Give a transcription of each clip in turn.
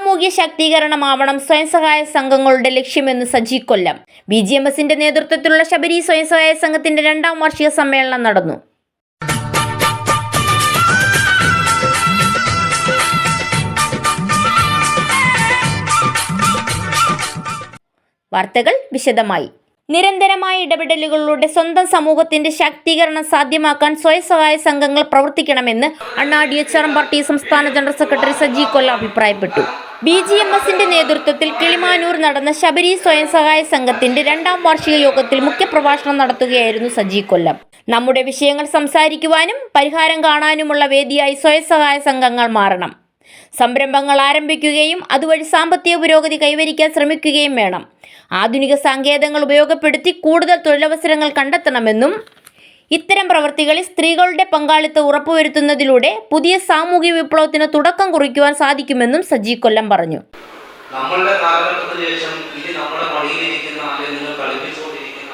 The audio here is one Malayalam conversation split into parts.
സാമൂഹ്യ ശാക്തീകരണമാവണം സ്വയം സഹായ സംഘങ്ങളുടെ ലക്ഷ്യമെന്ന് സജി കൊല്ലം. BGMSന്റെ നേതൃത്വത്തിലുള്ള ശബരി സ്വയം സഹായ സംഘത്തിന്റെ 2ാം വാർഷിക സമ്മേളനം നടന്നു. വാർത്തകൾ വിശദമായി. നിരന്തരമായ ഇടപെടലുകളിലൂടെ സ്വന്തം സമൂഹത്തിന്റെ ശാക്തീകരണം സാധ്യമാക്കാൻ സ്വയം സഹായ സംഘങ്ങൾ പ്രവർത്തിക്കണമെന്ന് അണ്ണാ DHRM പാർട്ടി സംസ്ഥാന ജനറൽ സെക്രട്ടറി സജി കൊല്ലം അഭിപ്രായപ്പെട്ടു. BGMSന്റെ നേതൃത്വത്തിൽ കിളിമാനൂർ നടന്ന ശബരി സ്വയം സഹായ സംഘത്തിന്റെ 2ാം വാർഷിക യോഗത്തിൽ മുഖ്യപ്രഭാഷണം നടത്തുകയായിരുന്നു സജി കൊല്ലം. നമ്മുടെ വിഷയങ്ങൾ സംസാരിക്കുവാനും പരിഹാരം കാണാനുമുള്ള വേദിയായി സ്വയം സഹായ സംഘങ്ങൾ മാറണം. സംരംഭങ്ങൾ ആരംഭിക്കുകയും അതുവഴി സാമ്പത്തിക പുരോഗതി കൈവരിക്കാൻ ശ്രമിക്കുകയും വേണം. ആധുനിക സാങ്കേതികങ്ങൾ ഉപയോഗപ്പെടുത്തി കൂടുതൽ തൊഴിലവസരങ്ങൾ കണ്ടെത്തണമെന്നും ഇത്തരം പ്രവൃത്തികളിൽ സ്ത്രീകളുടെ പങ്കാളിത്തം ഉറപ്പുവരുത്തുന്നതിലൂടെ പുതിയ സാമൂഹിക വിപ്ലവത്തിന് തുടക്കം കുറിക്കുവാൻ സാധിക്കുമെന്നും സജി കൊല്ലം പറഞ്ഞു. നമ്മളുടെ കാലഘട്ടത്തിന് ശേഷം ഇനി നമ്മുടെ മടിയിലിരിക്കുന്ന അല്ലെങ്കിൽ നിങ്ങൾ കളിപ്പിച്ചുകൊണ്ടിരിക്കുന്ന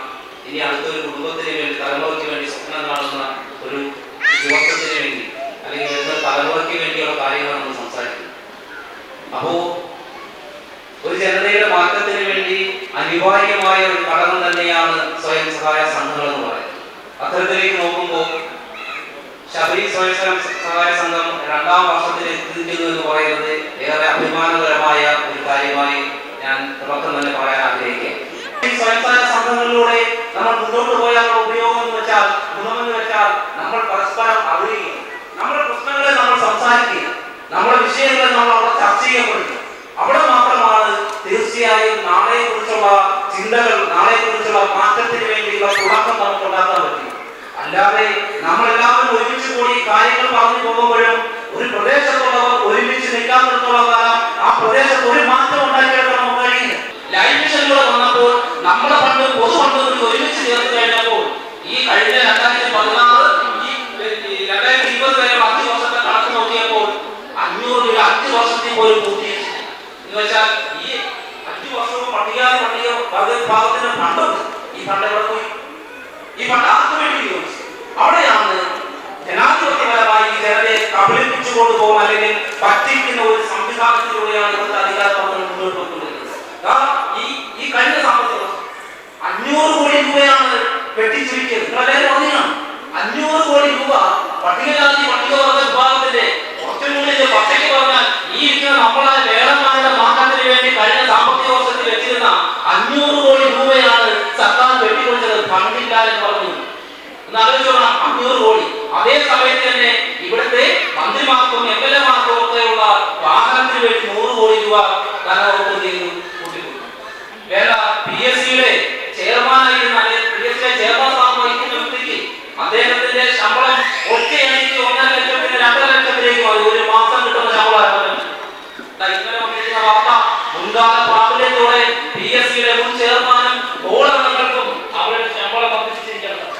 ഇനി അടുത്തൊരു കുടുംബത്തിന് വേണ്ടി തലമുറയ്ക്ക് വേണ്ടി സ്വപ്നം കാണുന്ന ഒരു യുവത്വത്തിന് വേണ്ടി അല്ലെങ്കിൽ വരുന്ന തലമുറയ്ക്ക് വേണ്ടിയുള്ള കാര്യങ്ങൾ നമ്മൾ സംസാരിക്കുന്നത്. അപ്പോ ഒരു ജനതയുടെ മാറ്റത്തിന് വേണ്ടി അനിവാര്യമായ ഒരു ഘടകം തന്നെയാണ് സ്വയം സഹായ സംഘങ്ങൾ എന്ന് പറയുന്നത്. അത്തരത്തിലേക്ക് നോക്കുമ്പോൾ ശബരി സ്വയം സഹായ സംഘം 2ാം വർഷത്തിൽ എത്തിക്കുന്നു എന്ന് പറയുന്നത് ഏറെ അഭിമാനകരമായ ഒരു കാര്യമായി ഞാൻ തുടക്കം തന്നെ പറയാൻ ആഗ്രഹിക്കുകയാണ്. ഈ സ്വയം സഹായ സംഘങ്ങളിലൂടെ നമ്മൾ മുന്നോട്ട് പോയാലുള്ള ഉപയോഗം എന്ന് വെച്ചാൽ ഗുണമെന്ന് വെച്ചാൽ നമ്മൾ പരസ്പരം അറിയുക, നമ്മുടെ പ്രശ്നങ്ങളെ നമ്മൾ സംസാരിക്കുക, നമ്മുടെ വിഷയങ്ങളെ നമ്മൾ അവിടെ ചർച്ച ചെയ്യപ്പെടുക. അവിടെ മാത്രമാണ് തീർച്ചയായും നാളെക്കുറിച്ചുള്ള ചിന്തകൾ, നാളെക്കുറിച്ചുള്ള മാറ്റത്തിന് വേണ്ടിയുള്ള തുടക്കം നമുക്ക് ഉണ്ടാക്കാൻ പറ്റും. അല്ലാതെ നമ്മളെല്ലാവരും ഒരുമിച്ച് കൂടി കാര്യങ്ങൾ പറഞ്ഞു പോകുമ്പോഴും ഒരു പ്രദേശത്തുള്ളവർ ഒരുമിച്ച് നിൽക്കാത്തിടത്തോളം കാലം ആ പ്രദേശത്ത് ഒരു മാറ്റം ഉണ്ടാക്കിയെടുക്കാൻ നമുക്ക് കഴിയില്ല. ലൈഫ് മിഷനുകൾ വന്നപ്പോൾ നമ്മുടെ ഫണ്ട് പൊതു ഫണ്ട് ഒരുമിച്ച് ചേർത്ത് കഴിഞ്ഞപ്പോൾ ഈ കഴിഞ്ഞ 2016 2020 വരെ 5 വർഷത്തെ കണക്ക് നോക്കിയപ്പോൾ 500 രൂപ 5 വർഷത്തിൽ പോലും പൂർത്തീകരിച്ചു എന്ന് വെച്ചാൽ ഈ 5 വർഷവും പട്ടിക വിഭാഗത്തിന് ഫണ്ടുണ്ട്. ഈ ഫണ്ട് എവിടെ പോയി? ഈ ഫണ്ട് ആർക്ക് വേണ്ടി ചോദിച്ചു? അവിടെയാണ് ജനാധിപത്യപരമായി ഈ ജനതയെ കബളിപ്പിച്ചു കൊണ്ടുപോകാൻ അല്ലെങ്കിൽ പറ്റിക്കുന്ന ഒരു സംവിധാനത്തിലൂടെയാണ് ഇവിടുത്തെ അധികാരം മുന്നോട്ട് കൊണ്ടുവരുന്നത്. ഈ കഴിഞ്ഞ സാമ്പത്തിക വർഷം 500 കോടി രൂപയാണ് വെട്ടിച്ചുരുക്കിയത്. നിങ്ങളെല്ലാവരും അറിയണം, 500 കോടി രൂപ പട്ടികജാതി പട്ടികവർഗ വിഭാഗത്തിന്റെ കുറച്ചുകൂടി പച്ചയ്ക്ക് പറഞ്ഞാൽ ഈ ഇരിക്കുന്ന നമ്മളെ വേളന്മാരുടെ മാറ്റത്തിന് വേണ്ടി കഴിഞ്ഞ സാമ്പത്തിക വർഷത്തിൽ വെച്ചിരുന്ന 500 കോടി രൂപയാണ് സർക്കാർ വെട്ടിക്കൊടുത്തത്. ഫണ്ടില്ല എന്ന് പറഞ്ഞു. ഒന്ന് ആലോചിച്ചോളാം, 500 കോടി. അതേ സമയത്ത് തന്നെ ഇവിടുത്തെ മന്ത്രിമാർക്കും MLA-മാർക്കും ഒക്കെയുള്ള വാഹനത്തിന് വേണ്ടി 100 കോടി രൂപ ധനവകുപ്പ് കൂട്ടിക്കൊടുത്തു. വേറെ PSCയുടെ ചെയർമാനായിരുന്ന PSCയുടെ ചെയർമാൻ സ്ഥാനം വഹിക്കുന്ന വ്യക്തിക്ക് അദ്ദേഹത്തിന്റെ ശമ്പളം ഒറ്റയടിക്ക് 1.5 ലക്ഷത്തിന് 2 ലക്ഷത്തിലേക്ക് മാറി. ഒരു മാസം കിട്ടുന്ന ശമ്പളം ഇന്നലെ വന്നിരിക്കുന്ന വാർത്ത മുൻകാല പ്രാബല്യത്തോടെ PSCയുടെ മുൻ ചെയർമാനും ഓളങ്ങൾക്കും അവരുടെ ശമ്പളം വർദ്ധിപ്പിച്ചിരിക്കുന്നത്.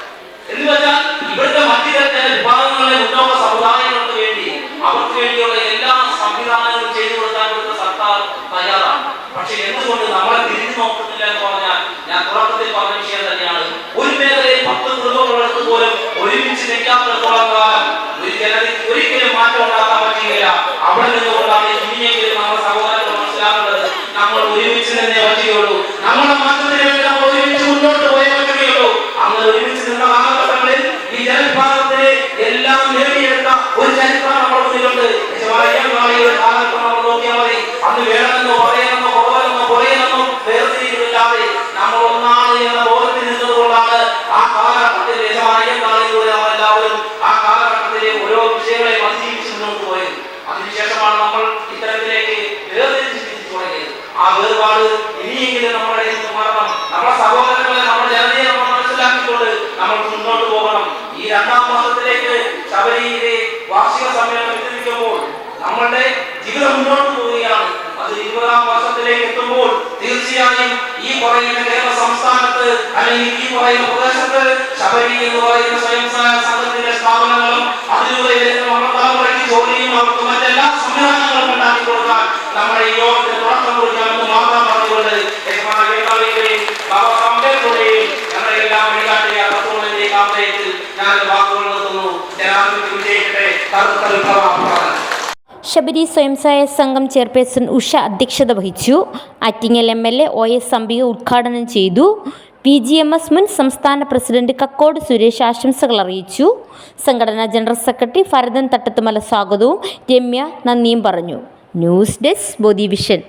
എന്ന് വെച്ചാൽ ഇവിടുത്തെ മറ്റു തരത്തിലെ വിഭാഗങ്ങളിലെ മുന്നോക്ക സമുദായങ്ങൾക്ക് വേണ്ടി അവർക്ക് വേണ്ടിയുള്ള എല്ലാ സംവിധാനങ്ങളും ചെയ്തു കൊടുക്കാൻ ഇവിടുത്തെ സർക്കാർ തയ്യാറാണ്. പക്ഷെ എന്തുകൊണ്ട് നമ്മളെ തിരിഞ്ഞു നോക്കുന്നില്ല എന്ന് പറഞ്ഞാൽ ഞാൻ തുടക്കത്തിൽ പറഞ്ഞ വിഷയം തന്നെയാണ്. ഒരു മേഖലയിൽ 10 കുടുംബങ്ങളെടുത്ത് പോലും ഒരുമിച്ച് നിൽക്കാത്തിടത്തോളം കാലം ഒരു ജനതയ്ക്ക് ഒരിക്കലും മാറ്റം ഉണ്ടാക്കാൻ പറ്റുകയില്ല. അവിടെ നിന്നുകൊണ്ടാണ് ഇനിയെങ്കിലും നമ്മുടെ സഹോദരങ്ങൾ മനസ്സിലാക്കേണ്ടത്. നമ്മൾ ഒരുമിച്ച് നിന്നേ പറ്റുകയുള്ളൂ. നമ്മുടെ മാറ്റത്തിന് വേണ്ടി നമ്മൾ ഒരുമിച്ച് മുന്നോട്ട് പോയേ പറ്റുകയുള്ളൂ. അങ്ങനെ ഒരുമിച്ച് നിന്ന കാലഘട്ടങ്ങളിൽ ഈ ജനവിഭാഗത്തിന് എല്ലാം നേടിയെടുത്ത ഒരു ചരിത്രം നമ്മുടെ മുന്നിലുണ്ട്. കാലഘട്ടം നമ്മൾ നോക്കിയാൽ മതി. അന്ന് വേണമെന്നോ പറയണമെന്നോ കുറവെന്നോ കുറയെന്നോ വേർതിരിവില്ലാതെ നമ്മൾ ഒന്നാണ് എന്ന ബോധത്തിൽ നിന്നതുകൊണ്ടാണ് ആ കാലഘട്ടത്തിൽ യജമാനികളിലൂടെ നമ്മളെല്ലാവരും ആ കാലഘട്ടത്തിലെ ഓരോ വിഷയങ്ങളെ അതിജീവിച്ച് മുന്നോട്ട് പോയത്. അതിനുശേഷമാണ് നമ്മൾ ഇത്തരത്തിലേക്ക് വേർതിരിച്ച് ചിന്തിച്ചു തുടങ്ങിയത്. ആ വേർപാട് ഇനിയെങ്കിലും നമ്മുടെ മാറണം. നമ്മുടെ സഹോദരങ്ങളെ, നമ്മുടെ ജനതയെ നമ്മൾ മനസ്സിലാക്കിക്കൊണ്ട് നമ്മൾ മുന്നോട്ട് പോകണം. ഈ 2ാം വർഷത്തിലേക്ക് ശബരിയിലെ വാർഷിക സമ്മേളനം എത്തിക്കുമ്പോൾ നമ്മളുടെ ജീവിതം മുന്നോട്ട് പോവുകയാണ്. അത് 20ാം വർഷത്തിലേക്ക് എത്തുമ്പോൾ തീർച്ചയായും ഈ പറയുന്ന കേരള സംസ്ഥാനത്ത് അല്ലെങ്കിൽ ഈ പറയുന്ന പ്രദേശത്ത് ശബരി എന്ന് പറയുന്ന സ്വയം സഹായ സംഘത്തിന്റെ സ്ഥാപനങ്ങളും അതിലൂടെ നമ്മുടെ തലമുറയ്ക്ക് ജോലിയും അവർക്ക് മറ്റെല്ലാ സംവിധാനങ്ങളും ഉണ്ടാക്കി കൊടുക്കാൻ നമ്മുടെ ഈ യോഗത്തിന് തുടക്കം കുറിക്കാമെന്ന് മാത്രം പറഞ്ഞുകൊണ്ട് ബാബാ അംബേദ്കറുടെയും ഞങ്ങളെല്ലാം വഴികാട്ടിയ തത്വങ്ങളിലേക്ക് ആശ്രയിച്ച് ഞാൻ വാക്കുകൾ നിർത്തുന്നു. ജനാധിപത്യം വിജയിക്കട്ടെ. ശബരി സ്വയം സഹായ സംഘം ചെയർപേഴ്സൺ ഉഷ അധ്യക്ഷത വഹിച്ചു. ആറ്റിങ്ങൽ MLA OS അംബിക ഉദ്ഘാടനം ചെയ്തു. PGMS മുൻ സംസ്ഥാന പ്രസിഡന്റ് കക്കോട് സുരേഷ് ആശംസകൾ അറിയിച്ചു. സംഘടനാ ജനറൽ സെക്രട്ടറി ഭരതൻ തട്ടത്തുമല സ്വാഗതവും രമ്യ നന്ദിയും പറഞ്ഞു. ന്യൂസ് ഡെസ്ക് ബോധി വിഷൻ.